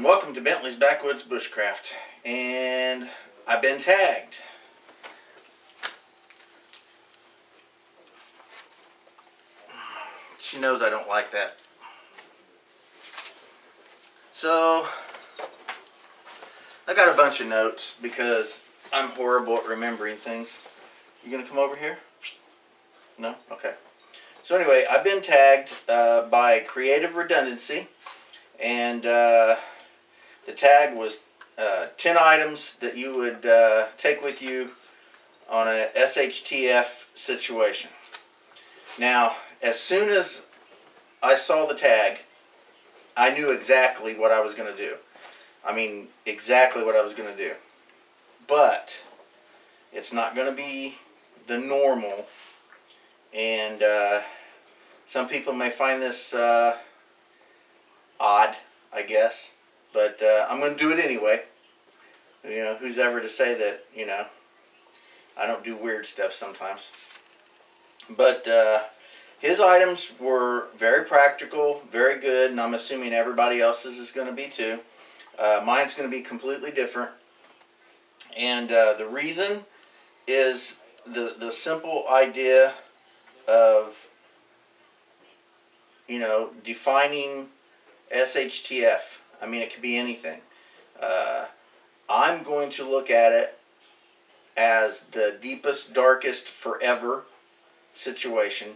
Welcome to Bentley's Backwoods Bushcraft, and I've been tagged. She knows I don't like that. So, I got a bunch of notes because I'm horrible at remembering things. You gonna come over here? No? Okay. So anyway, I've been tagged by Creative Redundancy, and the tag was 10 items that you would take with you on a SHTF situation. Now, as soon as I saw the tag, I knew exactly what I was going to do. I mean, exactly what I was going to do. But it's not going to be the normal, and some people may find this odd, I guess. But I'm going to do it anyway. You know, who's ever to say that, you know, I don't do weird stuff sometimes. But his items were very practical, very good, and I'm assuming everybody else's is going to be too. Mine's going to be completely different. And the reason is the simple idea of, you know, defining SHTF. I mean, it could be anything. I'm going to look at it as the deepest, darkest, forever situation.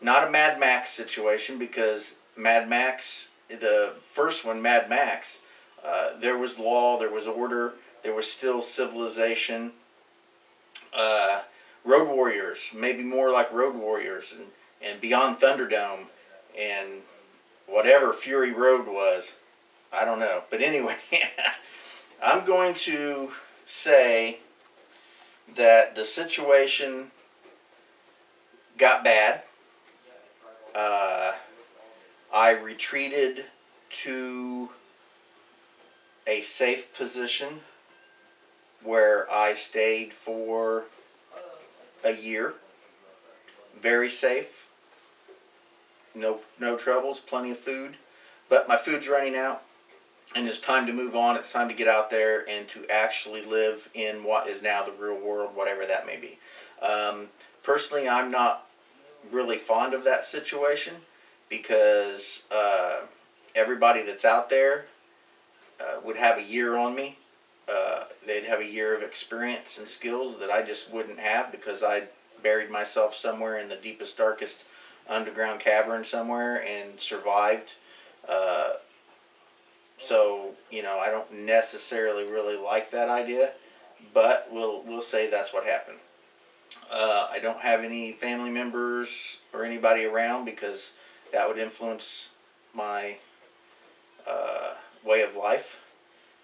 Not a Mad Max situation, because Mad Max, the first one, Mad Max, there was law, there was order, there was still civilization. Road Warriors, maybe more like Road Warriors, and Beyond Thunderdome, and whatever Fury Road was. I don't know. But anyway, I'm going to say that the situation got bad. I retreated to a safe position where I stayed for a year. Very safe. No troubles, plenty of food. But my food's running out, and it's time to move on. It's time to get out there and to actually live in what is now the real world, whatever that may be. Personally, I'm not really fond of that situation, because everybody that's out there would have a year on me. They'd have a year of experience and skills that I just wouldn't have, because I buried myself somewhere in the deepest, darkest underground cavern somewhere and survived. So, you know, I don't necessarily really like that idea, but we'll say that's what happened. I don't have any family members or anybody around, because that would influence my way of life.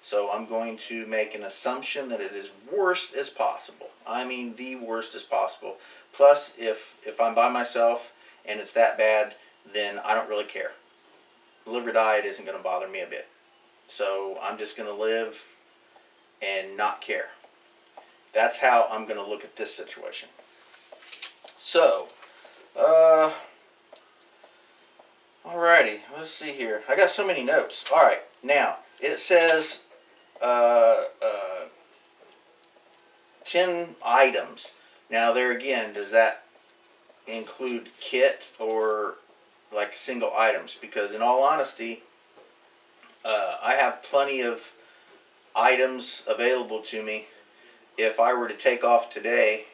So I'm going to make an assumption that it is worst as possible. I mean, the worst as possible. Plus, if I'm by myself and it's that bad, then I don't really care. Live or die, it isn't going to bother me a bit. So I'm just going to live and not care. That's how I'm going to look at this situation. So, alrighty, let's see here. I got so many notes. Alright, now, it says 10 items. Now, there again, does that include kit or like single items? Because in all honesty, I have plenty of items available to me. If I were to take off today,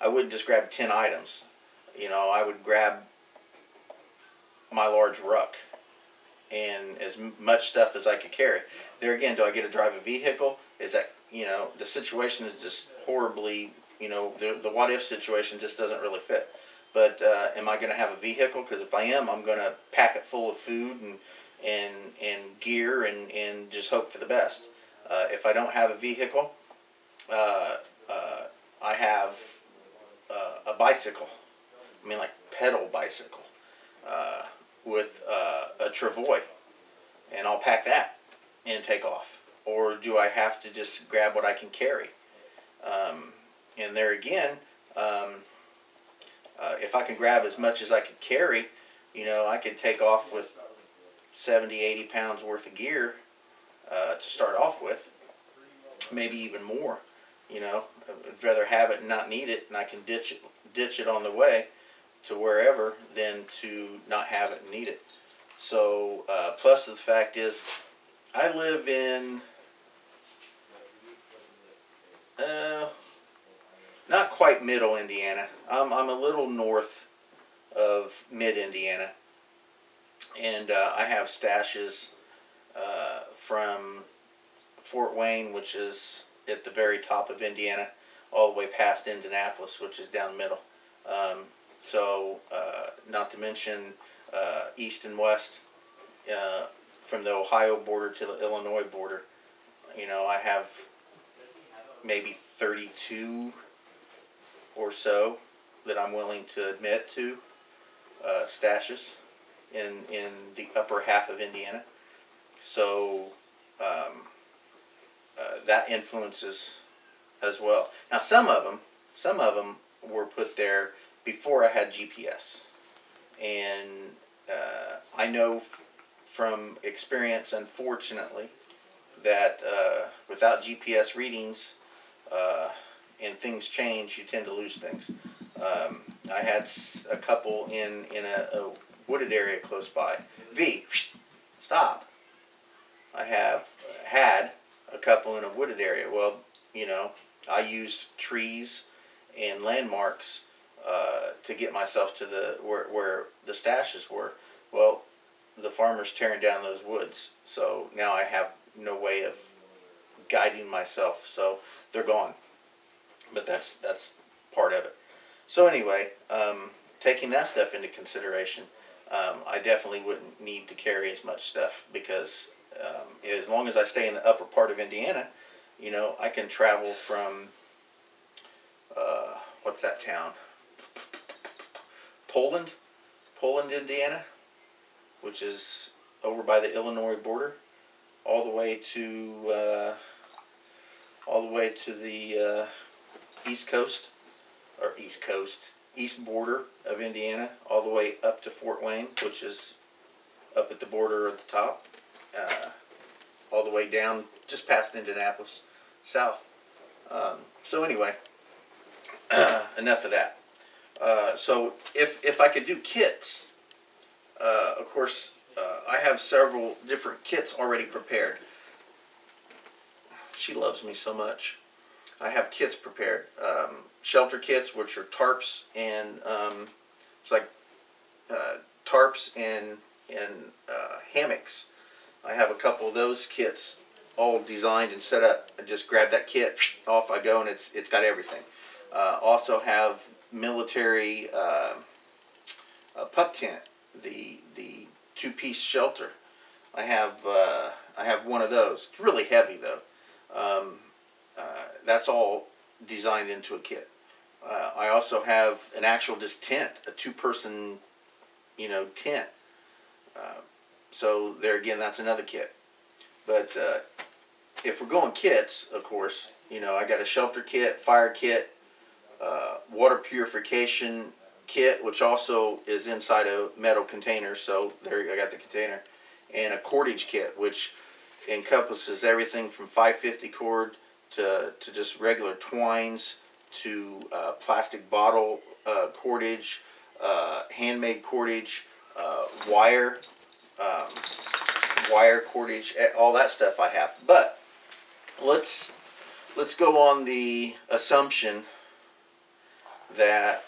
I wouldn't just grab 10 items. You know, I would grab my large ruck and as much stuff as I could carry. There again, do I get to drive a vehicle? Is that, you know, the situation is just horribly, you know, the what if situation just doesn't really fit. But am I going to have a vehicle? Because if I am, I'm going to pack it full of food and gear and just hope for the best. If I don't have a vehicle, I have a bicycle. I mean, like pedal bicycle with a travois, and I'll pack that and take off. Or do I have to just grab what I can carry? And there again, if I can grab as much as I could carry, you know, I could take off with 70, 80 pounds worth of gear to start off with, maybe even more. You know, I'd rather have it and not need it, and I can ditch it on the way to wherever than to not have it and need it. So, plus the fact is, I live in not quite middle Indiana. I'm a little north of mid Indiana, and I have stashes from Fort Wayne, which is at the very top of Indiana, all the way past Indianapolis, which is down middle. So, not to mention east and west, from the Ohio border to the Illinois border. You know, I have maybe 32 or so that I'm willing to admit to stashes in the upper half of Indiana. So that influences as well. Now some of them were put there before I had GPS, and I know from experience, unfortunately, that without GPS readings and things change, you tend to lose things. I had a couple in a wooded area close by. Stop. I have had a couple in a wooded area. Well, you know, I used trees and landmarks to get myself to the where the stashes were. Well, the farmer's tearing down those woods, so now I have no way of guiding myself, so they're gone. But that's part of it. So anyway, taking that stuff into consideration, I definitely wouldn't need to carry as much stuff, because as long as I stay in the upper part of Indiana, you know, I can travel from what's that town? Poland, Indiana, which is over by the Illinois border, all the way to the east border of Indiana, all the way up to Fort Wayne, which is up at the border at the top, all the way down just past Indianapolis, south. So anyway, enough of that. So if I could do kits, of course, I have several different kits already prepared. She loves me so much. I have kits prepared. Shelter kits, which are tarps and it's like tarps and hammocks. I have a couple of those kits all designed and set up. I just grab that kit, off I go, and it's got everything. Also have military pup tent, the two-piece shelter. I have one of those. It's really heavy though. That's all designed into a kit. I also have an actual just tent, a two-person, you know, tent. So there again, that's another kit. But if we're going kits, of course, you know, I got a shelter kit, fire kit, water purification kit, which also is inside a metal container. So there, I got the container, and a cordage kit, which encompasses everything from 550 cord to just regular twines, to plastic bottle cordage, handmade cordage, wire cordage, all that stuff I have. But let's go on the assumption that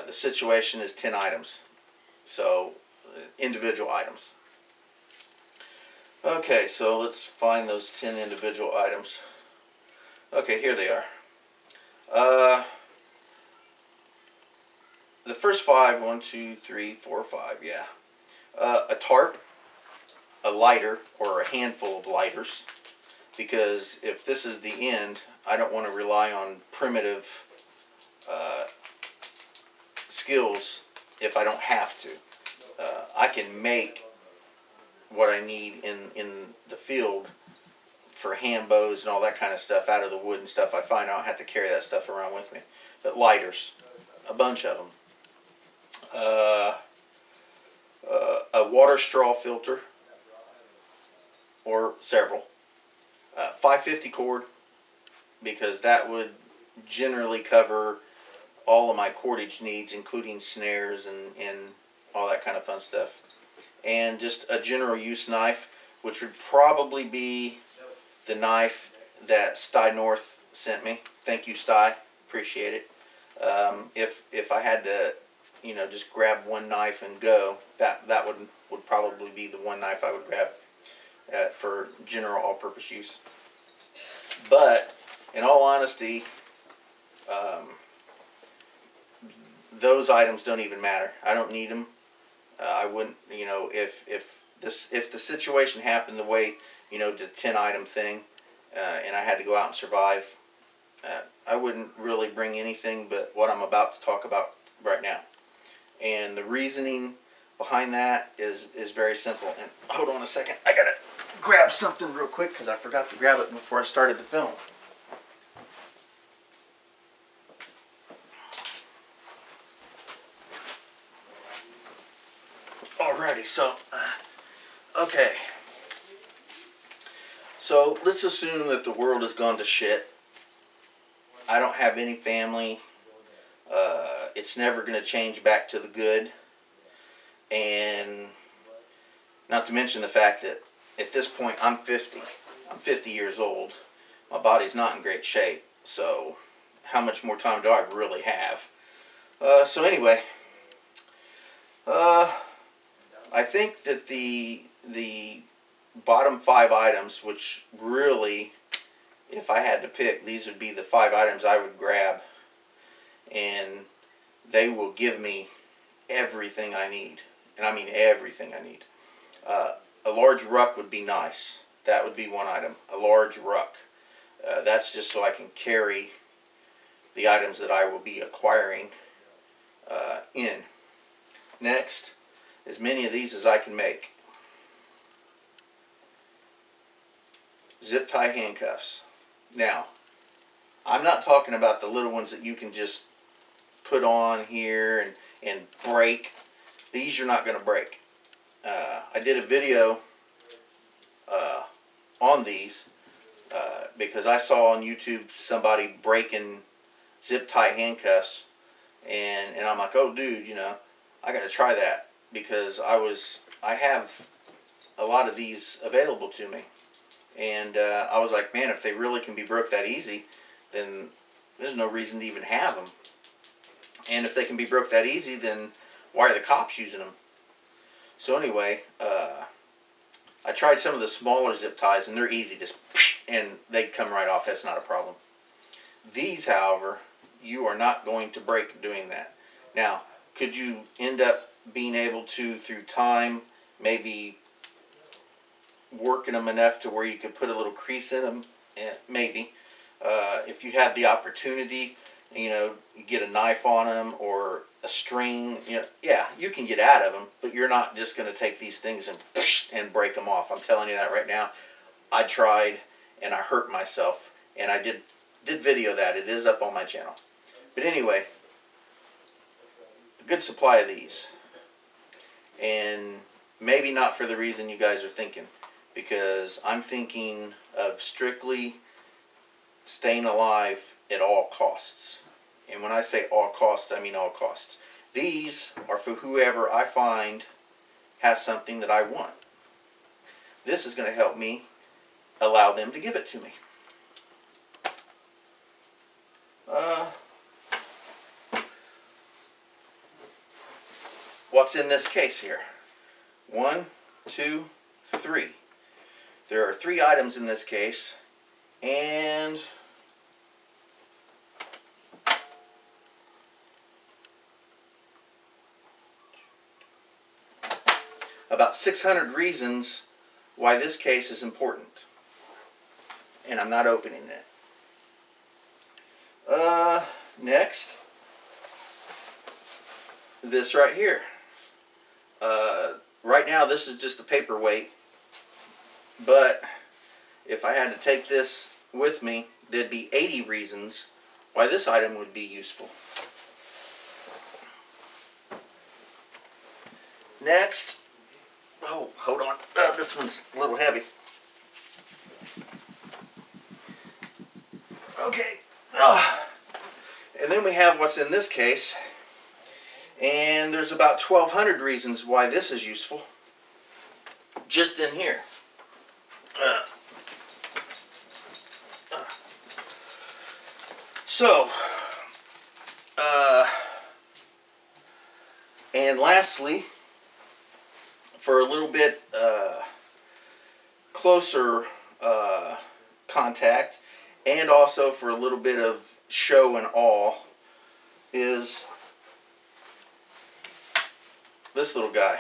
the situation is 10 items, so individual items. Okay, so let's find those 10 individual items. Okay, here they are. The first 5, 1, 2, 3, 4, 5, yeah. A tarp, a lighter, or a handful of lighters, because if this is the end, I don't want to rely on primitive skills if I don't have to. I can make what I need in the field for hand bows and all that kind of stuff out of the wood and stuff I find. I don't have to carry that stuff around with me. But lighters, a bunch of them. a water straw filter, or several, 550 cord, because that would generally cover all of my cordage needs, including snares and all that kind of fun stuff. And just a general use knife, which would probably be the knife that Sty North sent me. Thank you, Sty. Appreciate it. If I had to, just grab one knife and go, that would probably be the one knife I would grab for general all-purpose use. But in all honesty, those items don't even matter. I don't need them. I wouldn't, if the situation happened the way, the 10-item thing, and I had to go out and survive, I wouldn't really bring anything but what I'm about to talk about right now. And the reasoning behind that is very simple. And hold on a second, I gotta grab something real quick because I forgot to grab it before I started the film. Alrighty, so, okay. So, let's assume that the world has gone to shit. I don't have any family. It's never going to change back to the good. And not to mention the fact that at this point I'm 50. I'm 50 years old. My body's not in great shape. So, how much more time do I really have? So anyway, I think that the bottom 5 items, which really, if I had to pick, these would be the 5 items I would grab, and they will give me everything I need, and I mean everything I need. A large ruck would be nice. That would be one item. A large ruck. That's just so I can carry the items that I will be acquiring in. Next, as many of these as I can make. Zip tie handcuffs. Now, I'm not talking about the little ones that you can just put on here and break. These you're not going to break. I did a video on these because I saw on YouTube somebody breaking zip tie handcuffs, and I'm like, oh dude, I got to try that, because I have a lot of these available to me. And I was like, man, if they really can be broke that easy, then there's no reason to even have them. And if they can be broke that easy, then why are the cops using them? So anyway, I tried some of the smaller zip ties, and they're easy, just and they come right off. That's not a problem. These, however, you are not going to break doing that. Now, could you end up being able to, through time, maybe working them enough to where you could put a little crease in them? Maybe. If you had the opportunity, you get a knife on them or a string, yeah, you can get out of them, but you're not just going to take these things and break them off. I'm telling you that right now. I tried, and I hurt myself, and I did video that. It is up on my channel. But anyway, a good supply of these. And maybe not for the reason you guys are thinking, because I'm thinking of strictly staying alive at all costs. And when I say all costs, I mean all costs. These are for whoever I find has something that I want. This is going to help me allow them to give it to me. What's in this case here? 1, 2, 3. There are 3 items in this case, and about 600 reasons why this case is important. And I'm not opening it. Next, this right here. Right now this is just a paperweight, but if I had to take this with me, there'd be 80 reasons why this item would be useful. Next, Oh, hold on. This one's a little heavy. Okay. And then we have what's in this case. And there's about 1,200 reasons why this is useful. Just in here. So, and lastly, for a little bit closer contact, and also for a little bit of show and awe, is this little guy.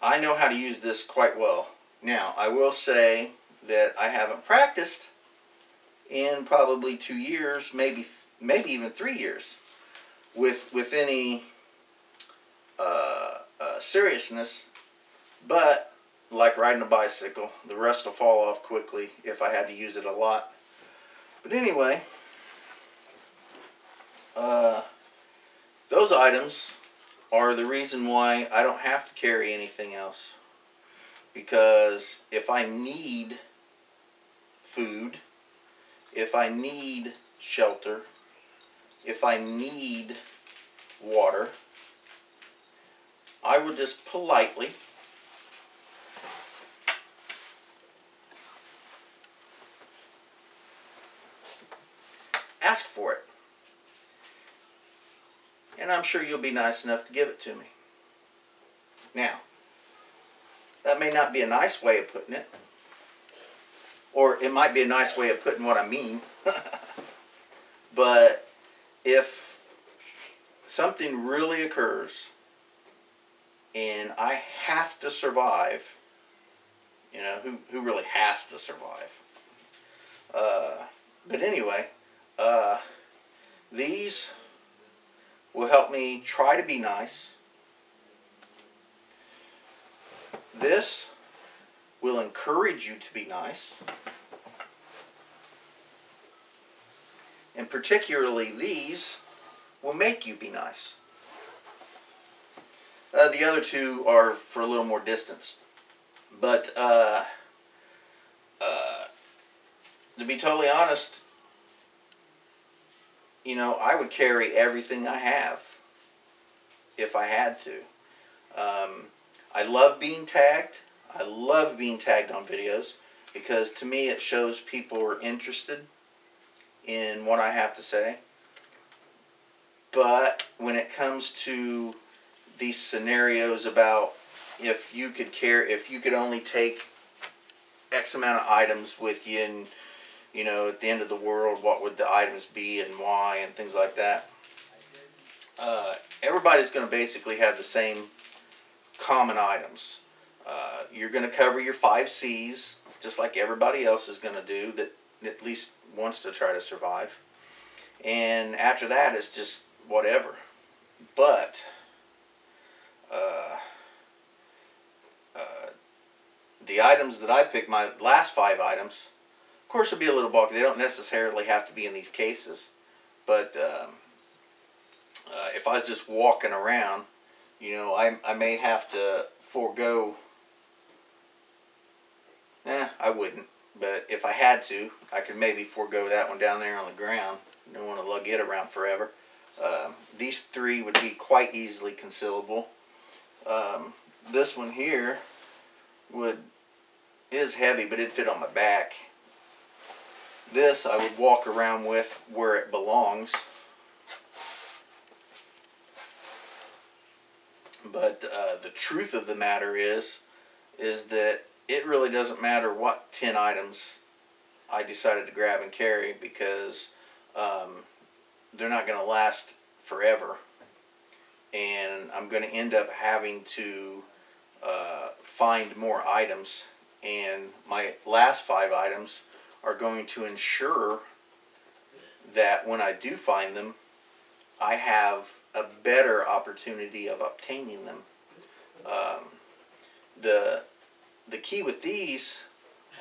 I know how to use this quite well. Now, I will say that I haven't practiced in probably 2 years, maybe even 3 years, with any seriousness. But like riding a bicycle, the rust will fall off quickly if I had to use it a lot. But anyway, those items are the reason why I don't have to carry anything else. Because if I need food, if I need shelter, if I need water, I would just politely ask for it. And I'm sure you'll be nice enough to give it to me. Now, that may not be a nice way of putting it. Or it might be a nice way of putting what I mean. But if something really occurs and I have to survive, you know, who really has to survive? But anyway, these will help me try to be nice. This will encourage you to be nice. And particularly these will make you be nice. The other two are for a little more distance. But to be totally honest, you know, I would carry everything I have if I had to. I love being tagged. I love being tagged on videos because to me it shows people are interested in what I have to say. But when it comes to these scenarios about if you could only take X amount of items with you, and you know, at the end of the world, what would the items be and why and things like that. Everybody's going to basically have the same common items. You're going to cover your 5 C's, just like everybody else is going to do that at least wants to try to survive. And after that, it's just whatever. But the items that I picked, my last 5 items, of course, will be a little bulky. They don't necessarily have to be in these cases. But if I was just walking around, you know, I may have to forego. I wouldn't. But if I had to, I could maybe forego that one down there on the ground. I don't want to lug it around forever. These 3 would be quite easily concealable. This one here is heavy, but it'd fit on my back. This I would walk around with where it belongs. But the truth of the matter is that it really doesn't matter what 10 items I decided to grab and carry, because they're not going to last forever. And I'm going to end up having to find more items. And my last 5 items are going to ensure that when I do find them, I have a better opportunity of obtaining them. The key with these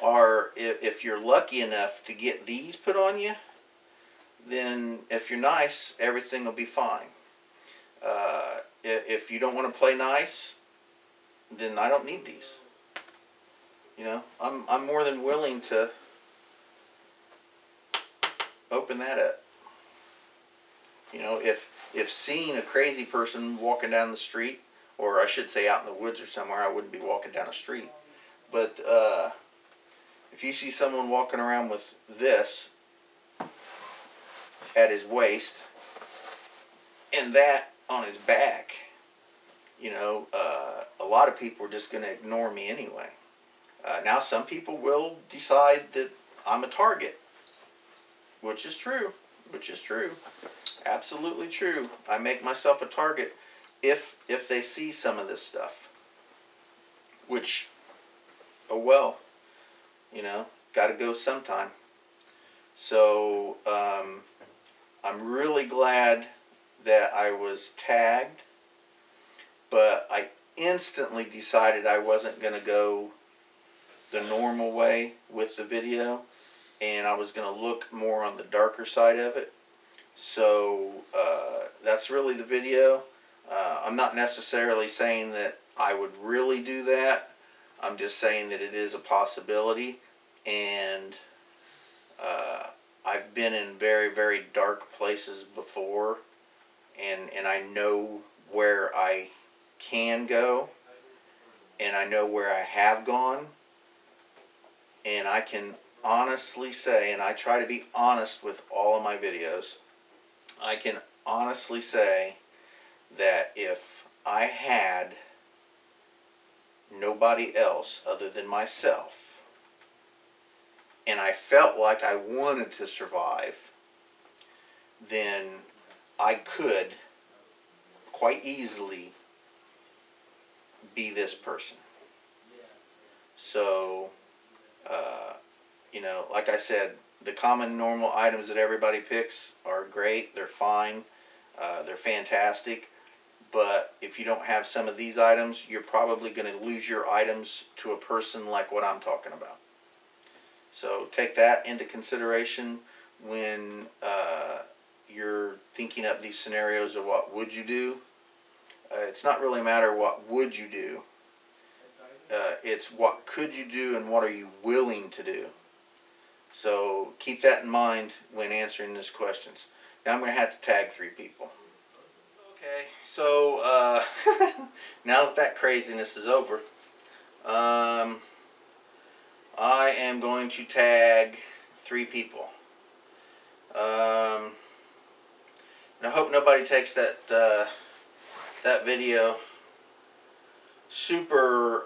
are, if you're lucky enough to get these put on you, then if you're nice, everything will be fine. If you don't want to play nice, then I don't need these. You know, I'm more than willing to open that up. You know, if seeing a crazy person walking down the street, or I should say out in the woods or somewhere, I wouldn't be walking down the street. But if you see someone walking around with this at his waist and that on his back, you know, a lot of people are just going to ignore me anyway. Now some people will decide that I'm a target, which is true. Absolutely true. I make myself a target if they see some of this stuff. Which, oh well, you know, got to go sometime. So I'm really glad that I was tagged, but I instantly decided I wasn't going to go the normal way with the video, and I was going to look more on the darker side of it. So that's really the video. I'm not necessarily saying that I would really do that. I'm just saying that it is a possibility, and I've been in very, very dark places before, and I know where I can go, and I know where I have gone, and I can honestly say, and I try to be honest with all of my videos, I can honestly say that if I had nobody else other than myself, and I felt like I wanted to survive, then I could quite easily be this person. So, you know, like I said, the common normal items that everybody picks are great. They're fine. They're fantastic. But if you don't have some of these items, you're probably going to lose your items to a person like what I'm talking about. So take that into consideration when you're thinking up these scenarios of what would you do. It's not really a matter of what would you do. It's what could you do and what are you willing to do. So keep that in mind when answering these questions. Now I'm going to have to tag 3 people. Okay, so now that craziness is over, I am going to tag 3 people. And I hope nobody takes that that video super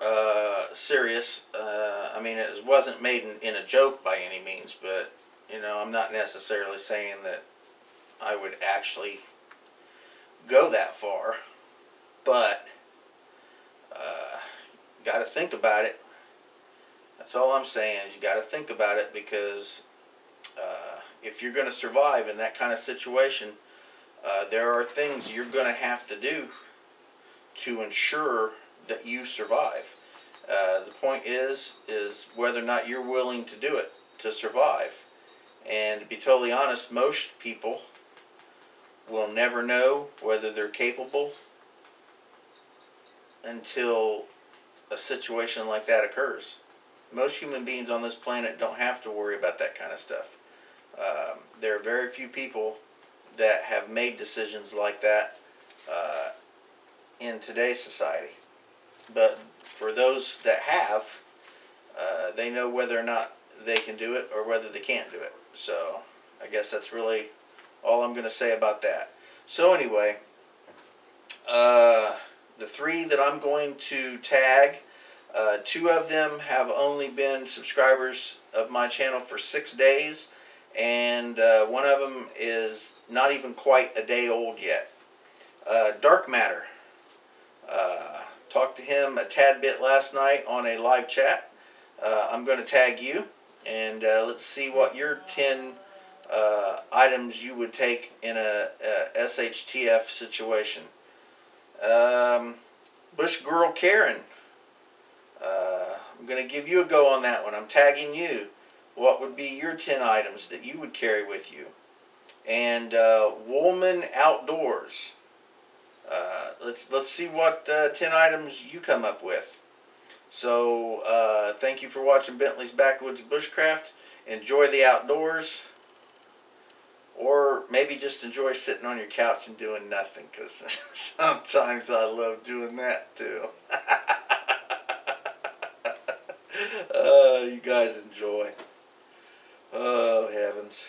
serious. I mean, it wasn't made in a joke by any means, but you know, I'm not necessarily saying that I would actually go that far, but got to think about it. That's all I'm saying, is you got to think about it, because if you're going to survive in that kind of situation, there are things you're going to have to do to ensure that you survive. The point is whether or not you're willing to do it to survive. And to be totally honest, most people will never know whether they're capable until a situation like that occurs. Most human beings on this planet don't have to worry about that kind of stuff. There are very few people that have made decisions like that in today's society. But for those that have, they know whether or not they can do it or whether they can't do it. So I guess that's really all I'm going to say about that. So anyway, the 3 that I'm going to tag, 2 of them have only been subscribers of my channel for 6 days, and one of them is not even quite a day old yet. Dark Matter. Talked to him a tad bit last night on a live chat. I'm going to tag you, and let's see what your 10 items you would take in a SHTF situation. Bush Girl Karen. I'm going to give you a go on that one. I'm tagging you. What would be your 10 items that you would carry with you and Woolman Outdoors. Let's see what 10 items you come up with. So thank you for watching Bentley's Backwoods Bushcraft. Enjoy the outdoors, or maybe just enjoy sitting on your couch and doing nothing, because sometimes I love doing that too. You guys enjoy. Oh heavens.